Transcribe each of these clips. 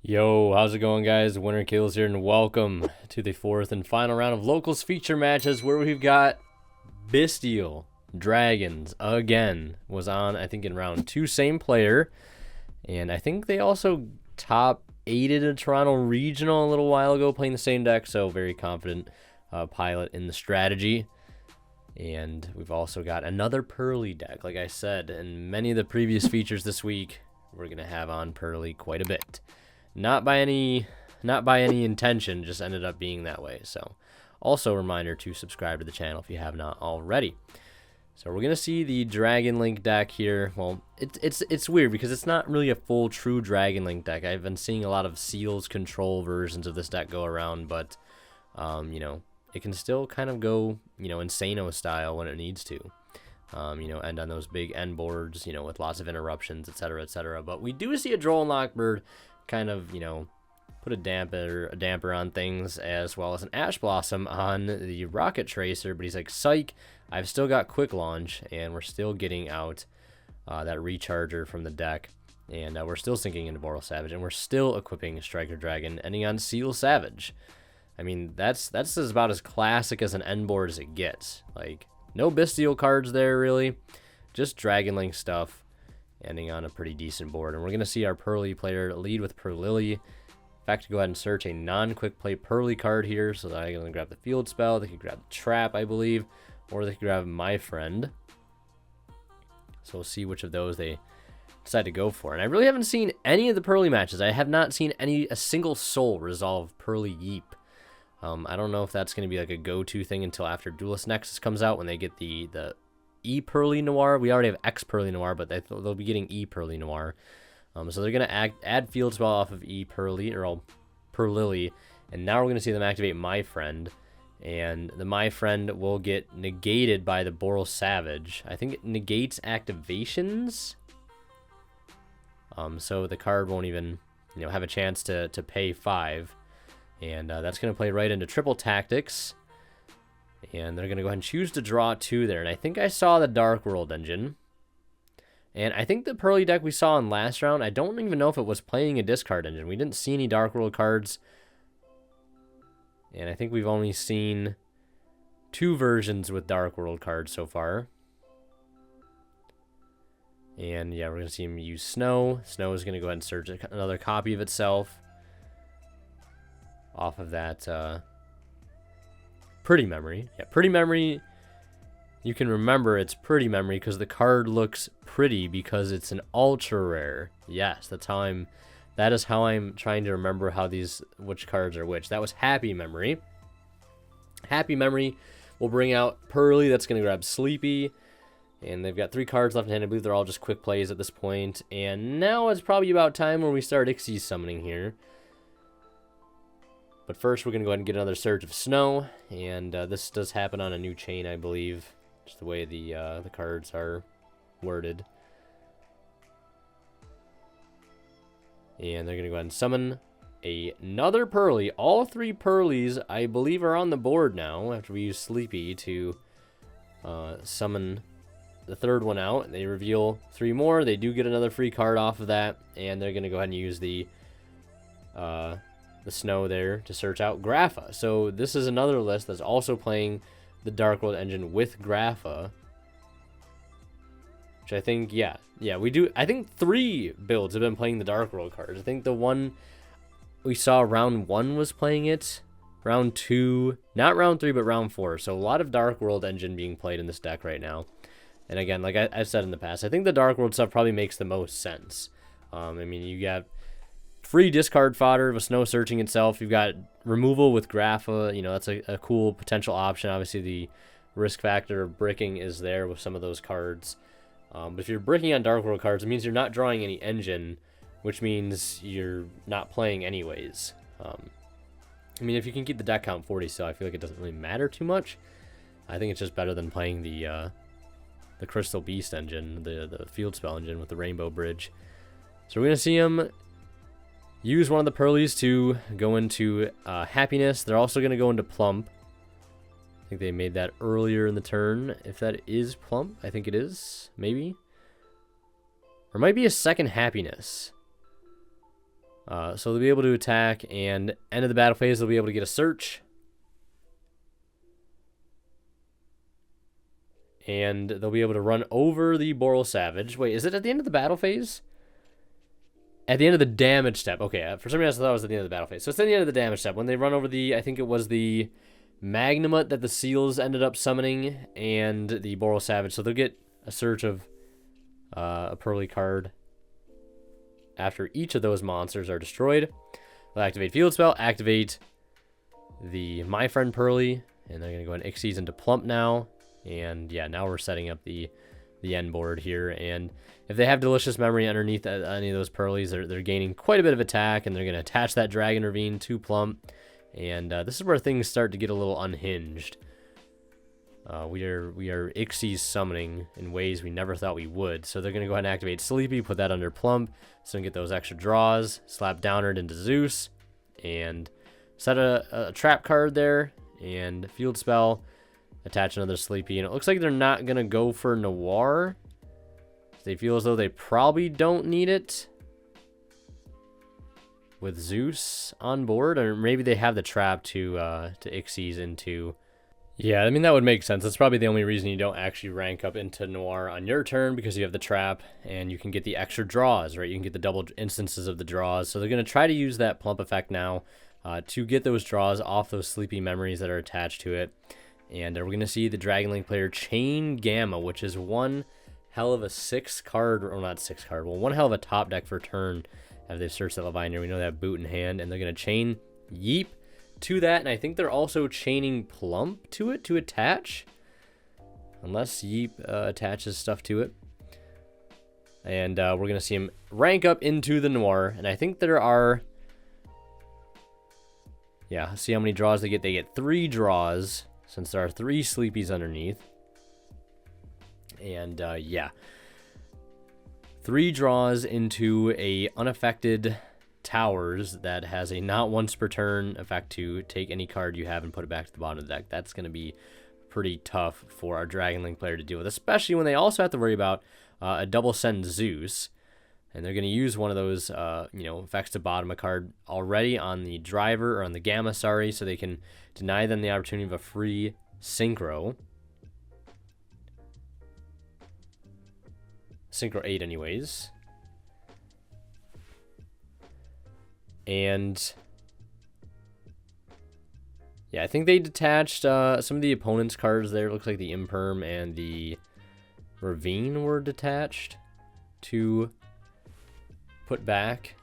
Yo, how's it going, guys? Winner Kills here, and welcome to the fourth and final round of locals feature matches where we've got Bystial Dragons again. Was on, I think, in round 2, same player, and I think they also top 8'd a Toronto Regional a little while ago playing the same deck, so very confident pilot in the strategy. And we've also got another Purrely deck, like I said, and many of the previous features this week we're going to have on Purrely quite a bit. Not by any intention, just ended up being that way. So, also a reminder to subscribe to the channel if you have not already. So we're gonna see the Dragon Link deck here. Well, it's weird because it's not really a full true Dragon Link deck. I've been seeing a lot of Seals control versions of this deck go around, but you know, it can still kind of go, you know, Insano style when it needs to. You know, end on those big end boards, you know, with lots of interruptions, etc., etc. But we do see a Droll and Lockbird kind of, you know, put a damper on things, as well as an Ash Blossom on the Rocket Tracer. But he's like, psych, I've still got Quick Launch, and we're still getting out that Recharger from the deck, and we're still sinking into Boral Savage, and we're still equipping Striker Dragon, ending on Seal Savage. I mean, that's about as classic as an end board as it gets. Like, no Bystial cards there, really. Just Dragon Link stuff, ending on a pretty decent board. And we're going to see our Purrely player lead with Purrely. In fact, go ahead and search a non-quick play Purrely card here, so that I can grab the Field Spell, they can grab the Trap, I believe, or they can grab My Friend. So we'll see which of those they decide to go for. And I really haven't seen any of the Purrely matches. I have not seen a single soul resolve Purrely Yeep. I don't know if that's going to be like a go-to thing until after Duelist Nexus comes out, when they get the E Purrely Noir. We already have X Purrely Noir, but they'll be getting E Purrely Noir. So they're going to add Field Spell off of E Purrely, or Purrely, and now we're going to see them activate My Friend, and the My Friend will get negated by the Boral Savage. I think it negates activations, so the card won't even, you know, have a chance to pay 5, and that's going to play right into Triple Tactics. And they're going to go ahead and choose to draw 2 there. And I think I saw the Dark World engine. And I think the Purrely deck we saw in last round, I don't even know if it was playing a discard engine. We didn't see any Dark World cards. And I think we've only seen 2 versions with Dark World cards so far. And yeah, we're going to see him use Snow. Snow is going to go ahead and search another copy of itself off of that Pretty Memory. Yeah, Pretty Memory, you can remember it's Pretty Memory because the card looks pretty because it's an ultra rare. Yes, that is how I'm trying to remember which cards are which. That was Happy Memory. Happy Memory will bring out Purrely, that's going to grab Sleepy, and they've got 3 cards left in hand. I believe they're all just quick plays at this point. And now it's probably about time where we start Ixie summoning here. But first, we're going to go ahead and get another Surge of Snow, and this does happen on a new chain, I believe, just the way the cards are worded. And they're going to go ahead and summon another Purrely. All 3 Purrelys, I believe, are on the board now, after we use Sleepy to summon the 3rd one out. They reveal 3 more. They do get another free card off of that, and they're going to go ahead and use the Snow there to search out Grapha. So this is another list that's also playing the Dark World engine with Grapha, which I think, yeah, we do. I think 3 builds have been playing the Dark World cards. I think the one we saw round 1 was playing it, round 2, not round 3, but round 4. So a lot of Dark World engine being played in this deck right now. And again, like I've said in the past, I think the Dark World stuff probably makes the most sense. I mean, you got free discard fodder with Snow searching itself. You've got removal with Grapha. You know, that's a cool potential option. Obviously, the risk factor of bricking is there with some of those cards. But if you're bricking on Dark World cards, it means you're not drawing any engine, which means you're not playing anyways. I mean, if you can keep the deck count 40, so I feel like it doesn't really matter too much. I think it's just better than playing the Crystal Beast engine, the Field Spell engine with the Rainbow Bridge. So we're going to see him use one of the Purrelys to go into Happiness. They're also going to go into Plump. I think they made that earlier in the turn. If that is Plump, I think it is, maybe. Or it might be a second Happiness. So they'll be able to attack, and end of the battle phase, they'll be able to get a search. And they'll be able to run over the Boral Savage. Wait, is it at the end of the battle phase? At the end of the damage step. Okay, for some reason I thought it was at the end of the battle phase. So it's at the end of the damage step. When they run over the, I think it was the Magnamut that the Seals ended up summoning, and the Boral Savage. So they'll get a search of a Purrely card after each of those monsters are destroyed. They'll activate Field Spell, activate the My Friend Purrely, and they're going to go ahead and Xyz into Plump now. And yeah, now we're setting up the end board here. And if they have Delicious Memory underneath any of those Purrelys, they're gaining quite a bit of attack, and they're going to attach that Dragon Ravine to Plump. And this is where things start to get a little unhinged. We are Xyz summoning in ways we never thought we would. So they're going to go ahead and activate Sleepy, put that under Plump, so we can get those extra draws, slap Downard into Zeus, and set a trap card there, and Field Spell, attach another Sleepy. And it looks like they're not going to go for Noir. They feel as though they probably don't need it with Zeus on board, or maybe they have the trap to Xyz into. Yeah, I mean, that would make sense. That's probably the only reason you don't actually rank up into Noir on your turn, because you have the trap and you can get the extra draws, right? You can get the double instances of the draws. So they're going to try to use that Plump effect now to get those draws off those Sleepy memories that are attached to it. And we're going to see the Dragon Link player chain Gamma, which is one hell of a 6-card, or not 6-card, well, one hell of a top deck for turn as they've searched that Leviathan. We know they have Boot in hand, and they're going to chain Yeep to that, and I think they're also chaining Plump to it to attach, unless Yeep attaches stuff to it. And we're going to see him rank up into the Noir, and I think there are, yeah, see how many draws they get. They get 3 draws, since there are 3 Sleepies underneath. And yeah, 3 draws into a unaffected Towers that has a not once per turn effect to take any card you have and put it back to the bottom of the deck. That's going to be pretty tough for our Dragon Link player to deal with, especially when they also have to worry about a double send Zeus. And they're going to use one of those, effects to bottom a card already on the driver, or on the Gamma, sorry, so they can deny them the opportunity of a free Synchro. Synchro 8 anyways. And yeah, I think they detached some of the opponent's cards there. It looks like the Imperm and the Ravine were detached to put back.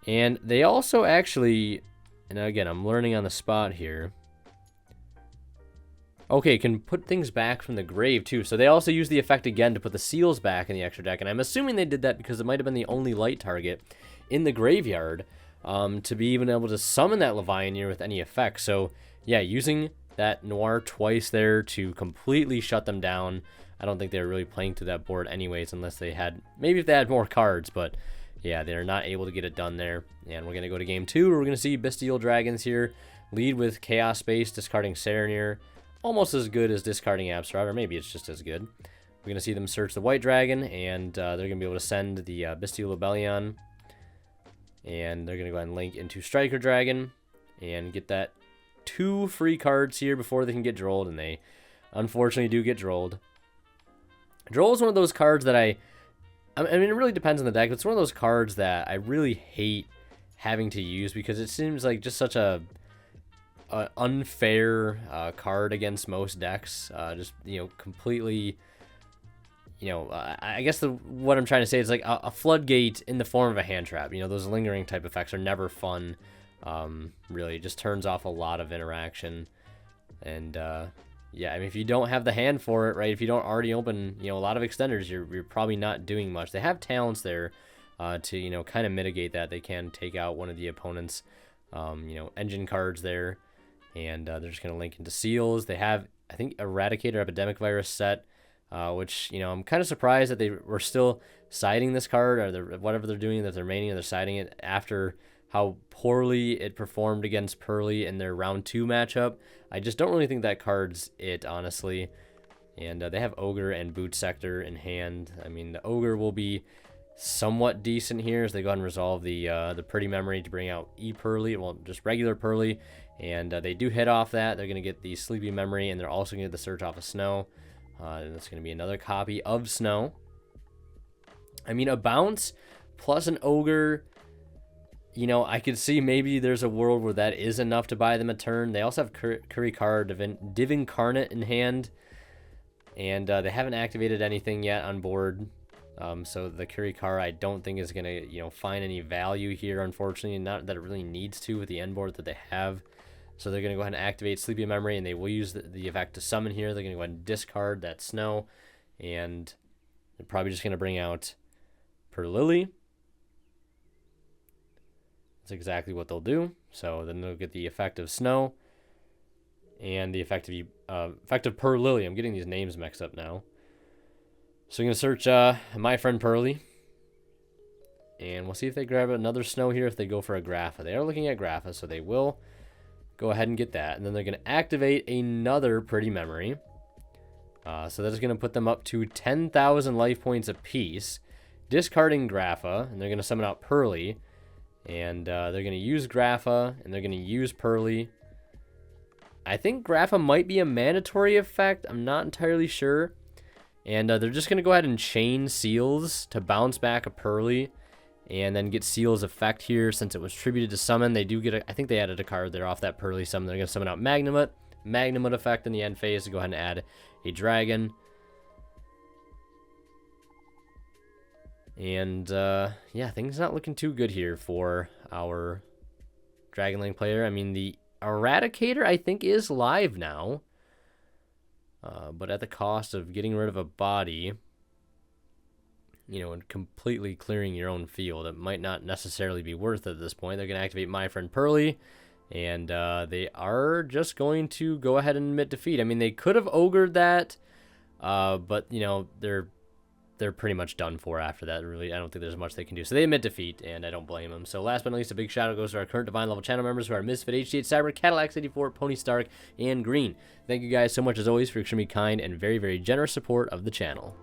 And they also actually, and again, I'm learning on the spot here. Okay, can put things back from the grave too. So they also use the effect again to put the Seals back in the extra deck. And I'm assuming they did that because it might have been the only light target in the graveyard to be even able to summon that Leviathan with any effect. So yeah, using that Noir twice there to completely shut them down. I don't think they were really playing to that board anyways, unless they had, maybe if they had more cards, but yeah, they're not able to get it done there. And we're going to go to game 2. We're going to see Bystial Dragons here lead with Chaos Space, discarding Serenir. Almost as good as discarding Abstrad, or maybe it's just as good. We're going to see them search the White Dragon, and they're going to be able to send the Bystial Lobelion. And they're going to go ahead and link into Striker Dragon and get that 2 free cards here before they can get Drolled, and they unfortunately do get Drolled. Droll is one of those cards that I mean, it really depends on the deck, but it's one of those cards that I really hate having to use because it seems like just such a unfair card against most decks. Just, completely, I guess what I'm trying to say is like a floodgate in the form of a hand trap. Those lingering type effects are never fun. Really, it just turns off a lot of interaction. And yeah, I mean, if you don't have the hand for it, right? If you don't already open, a lot of extenders, you're probably not doing much. They have talents there to, kind of mitigate that. They can take out one of the opponent's, engine cards there. And they're just going to link into Seals. They have, I think, Eradicator Epidemic Virus set, which, I'm kind of surprised that they were still siding this card, or whatever they're doing, that they're maining, and they're siding it after how poorly it performed against Purrely in their round 2 matchup. I just don't really think that card's it, honestly. And they have Ogre and Boot Sector in hand. I mean, the Ogre will be somewhat decent here, so they go ahead and resolve the Pretty Memory to bring out Purrely, well, just regular Purrely, and they do hit off that. They're going to get the Sleepy Memory, and they're also going to get the Search off of Snow, and that's going to be another copy of Snow. I mean, a bounce plus an Ogre, you know, I could see maybe there's a world where that is enough to buy them a turn. They also have Currycar Div Incarnate in hand, and they haven't activated anything yet on board. So the Currycar I don't think is going to, you know, find any value here, unfortunately. Not that it really needs to with the end board that they have. So they're going to go ahead and activate Sleepy Memory, and they will use the effect to summon here. They're going to go ahead and discard that Snow, and they're probably just going to bring out Purrely. That's exactly what they'll do. So then they'll get the effect of Snow and the effect of Purrely. I'm getting these names mixed up now. So I'm going to search My Friend Purrely, and we'll see if they grab another Snow here, if they go for a Grapha. They are looking at Grapha, so they will go ahead and get that. And then they're going to activate another Pretty Memory. So that is going to put them up to 10,000 life points apiece, discarding Grapha, and they're going to summon out Purrely. And they're going to use Grapha, and they're going to use Purrely. I think Grapha might be a mandatory effect. I'm not entirely sure. And they're just going to go ahead and chain Seals to bounce back a Purrely, and then get Seals effect here. Since it was tributed to summon, they do get I think they added a card there off that Purrely summon. They're going to summon out Magnamut effect in the end phase to go ahead and add a Dragon. And yeah, things not looking too good here for our Dragon Link player. I mean, the Eradicator I think is live now, but at the cost of getting rid of a body, you know, and completely clearing your own field. It might not necessarily be worth it at this point. They're going to activate My Friend Purrely, and they are just going to go ahead and admit defeat. I mean, they could have ogred that, but you know, they're pretty much done for after that. Really, I don't think there's much they can do. So they admit defeat, and I don't blame them. So last but not least, a big shout out goes to our current Divine level channel members who are Misfit, HD8 Cyber, Cadillac 84, Pony Stark, and Green. Thank you guys so much as always for extremely kind and very, very generous support of the channel.